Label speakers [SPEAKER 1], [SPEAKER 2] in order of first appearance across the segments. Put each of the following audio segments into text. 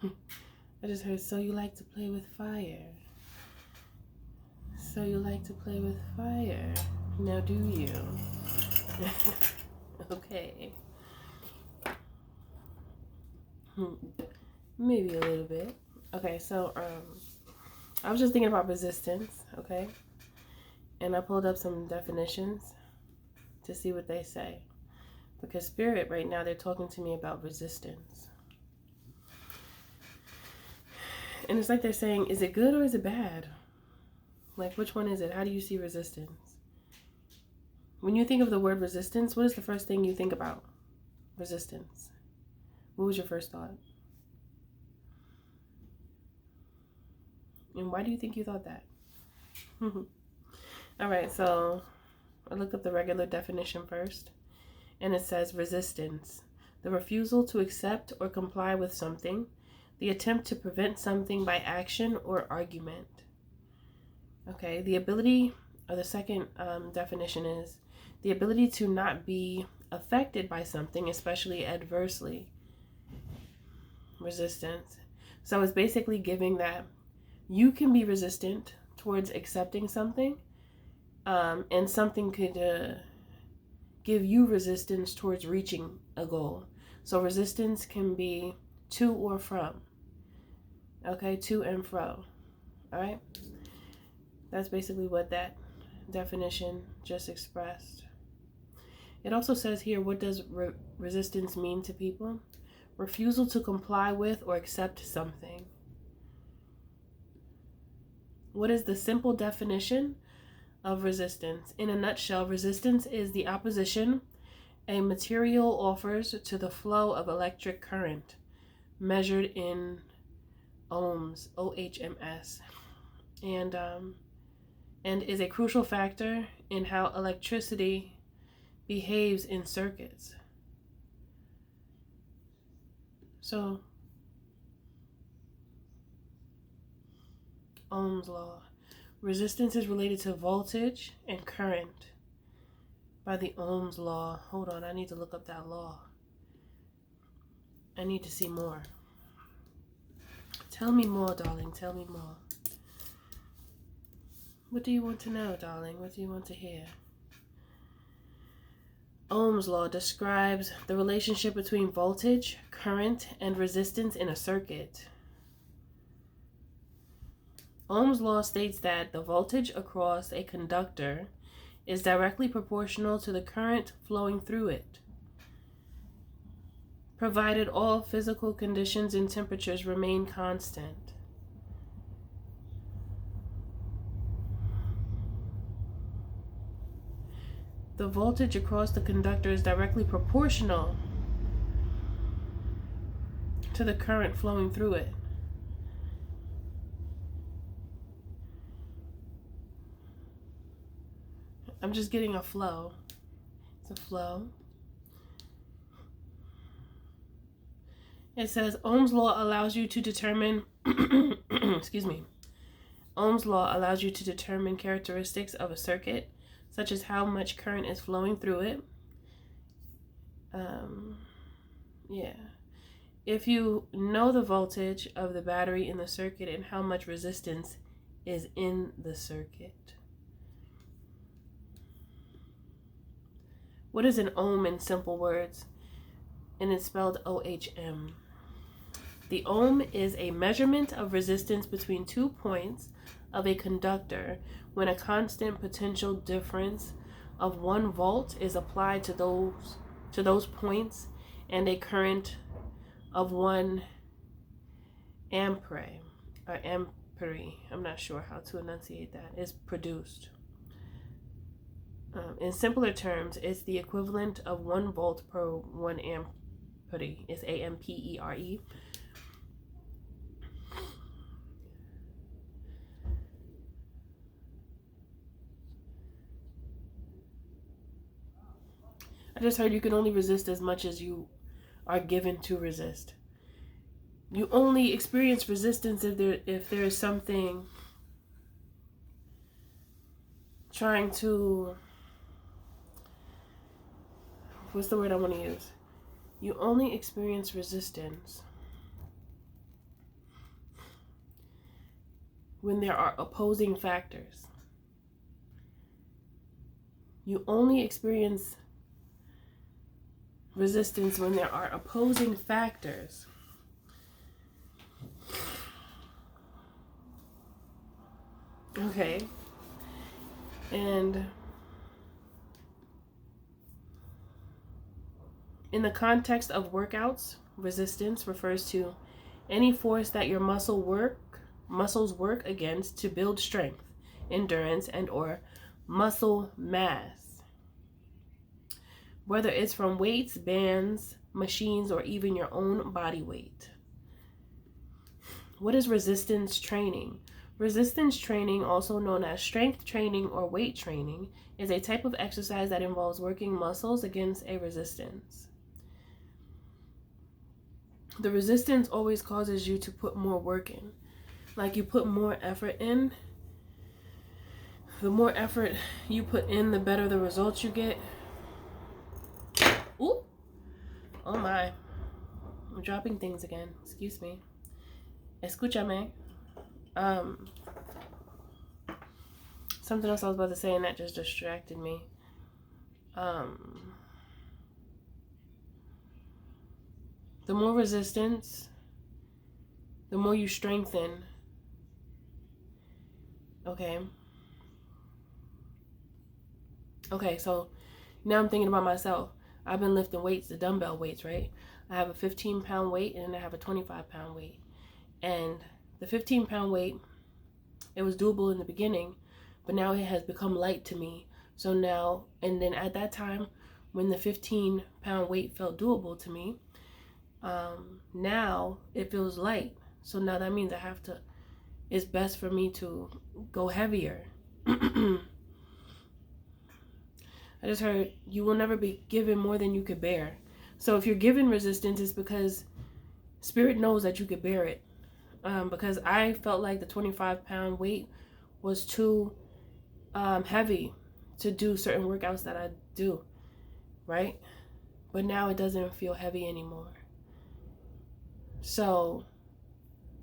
[SPEAKER 1] I just heard, so you like to play with fire. So you like to play with fire. Now do you? Okay. Maybe a little bit. Okay, so I was just thinking about resistance, okay? And I pulled up some definitions to see what they say. Because Spirit right now, they're talking to me about resistance. And it's like they're saying, is it good or is it bad? Like, which one is it? How do you see resistance? When you think of the word resistance, what is the first thing you think about? Resistance. What was your first thought? And why do you think you thought that? All right, so I looked up the regular definition first. And it says resistance, the refusal to accept or comply with something, the attempt to prevent something by action or argument. Okay, the ability, or the second definition is the ability to not be affected by something, especially adversely. Resistance. So it's basically giving that you can be resistant towards accepting something, and something could give you resistance towards reaching a goal. So resistance can be to or from. Okay, to and fro. All right. That's basically what that definition just expressed. It also says here, what does resistance mean to people? Refusal to comply with or accept something. What is the simple definition of resistance? In a nutshell, resistance is the opposition a material offers to the flow of electric current, measured in ohms, OHMS, and is a crucial factor in how electricity behaves in circuits. So, Ohm's law. Resistance is related to voltage and current by the Ohm's law. Hold on, I need to look up that law. I need to see more. Tell me more, darling. Tell me more. What do you want to know, darling? What do you want to hear? Ohm's law describes the relationship between voltage, current, and resistance in a circuit. Ohm's law states that the voltage across a conductor is directly proportional to the current flowing through it, provided all physical conditions and temperatures remain constant. The voltage across the conductor is directly proportional to the current flowing through it. I'm just getting a flow. It's a flow. It says Ohm's law allows you to determine excuse me. Ohm's law allows you to determine characteristics of a circuit, such as how much current is flowing through it. If you know the voltage of the battery in the circuit and how much resistance is in the circuit. What is an ohm in simple words? And it's spelled OHM. The ohm is a measurement of resistance between 2 points of a conductor when a constant potential difference of 1 volt is applied to those points and a current of 1 ampere or ampere, I'm not sure how to enunciate that, is produced. In simpler terms, it's the equivalent of 1 volt per 1 ampere. It's AMPERE. I just heard you can only resist as much as you are given to resist. You only experience resistance if there is something trying to, what's the word I want to use? You only experience resistance when there are opposing factors. You only experience resistance when there are opposing factors. Okay. And in the context of workouts, resistance refers to any force that your muscles work against to build strength, endurance, and or muscle mass. Whether it's from weights, bands, machines, or even your own body weight. What is resistance training? Resistance training, also known as strength training or weight training, is a type of exercise that involves working muscles against a resistance. The resistance always causes you to put more work in. Like you put more effort in. The more effort you put in, the better the results you get. Ooh. Oh my. I'm dropping things again. Excuse me. Escúchame. Something else I was about to say and that just distracted me. The more resistance, the more you strengthen. Okay. Okay, so now I'm thinking about myself. I've been lifting weights, the dumbbell weights, right? I have a 15-pound weight and then I have a 25-pound weight. And the 15-pound weight, it was doable in the beginning, but now it has become light to me. So now, and then at that time, when the 15-pound weight felt doable to me, now it feels light. So now that means it's best for me to go heavier. I just heard you will never be given more than you could bear. So if you're given resistance, it's because Spirit knows that you could bear it. Because I felt like the 25-pound weight was too heavy to do certain workouts that I do, right? But now it doesn't feel heavy anymore. So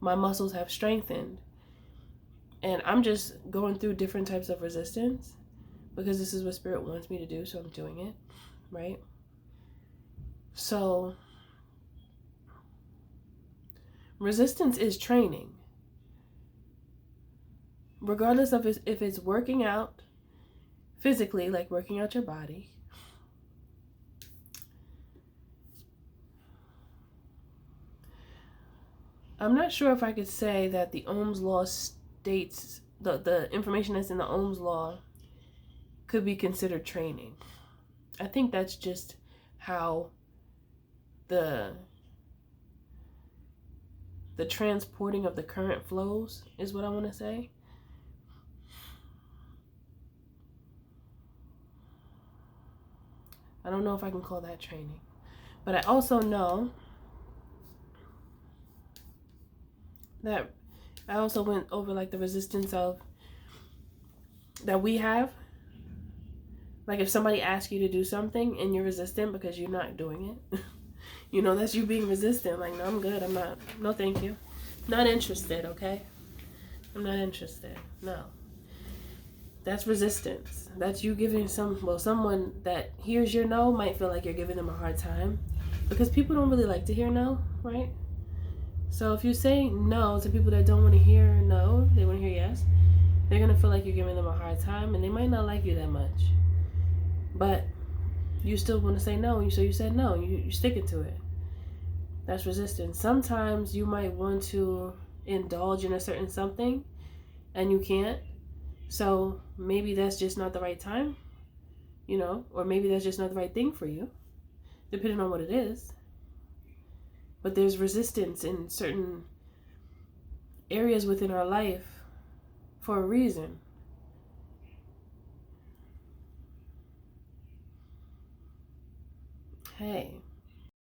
[SPEAKER 1] my muscles have strengthened. And I'm just going through different types of resistance because this is what Spirit wants me to do, so I'm doing it, right? So resistance is training. Regardless of if it's working out physically, like working out your body, I'm not sure if I could say that the Ohm's law states, the information that's in the Ohm's law could be considered training. I think that's just how the transporting of the current flows is what I want to say. I don't know if I can call that training. But I also know that I also went over like the resistance of that we have. Like if somebody asks you to do something and you're resistant because you're not doing it, you know, that's you being resistant. Like, no, I'm good. I'm not. No, thank you. Not interested, okay? I'm not interested. No. That's resistance. That's you giving someone that hears your no might feel like you're giving them a hard time because people don't really like to hear no, right? So if you say no to people that don't want to hear no, they want to hear yes, they're going to feel like you're giving them a hard time and they might not like you that much. But you still want to say no, so you said no, you're sticking to it. That's resistance. Sometimes you might want to indulge in a certain something and you can't. So maybe that's just not the right time, you know, or maybe that's just not the right thing for you, depending on what it is. But there's resistance in certain areas within our life for a reason. Hey.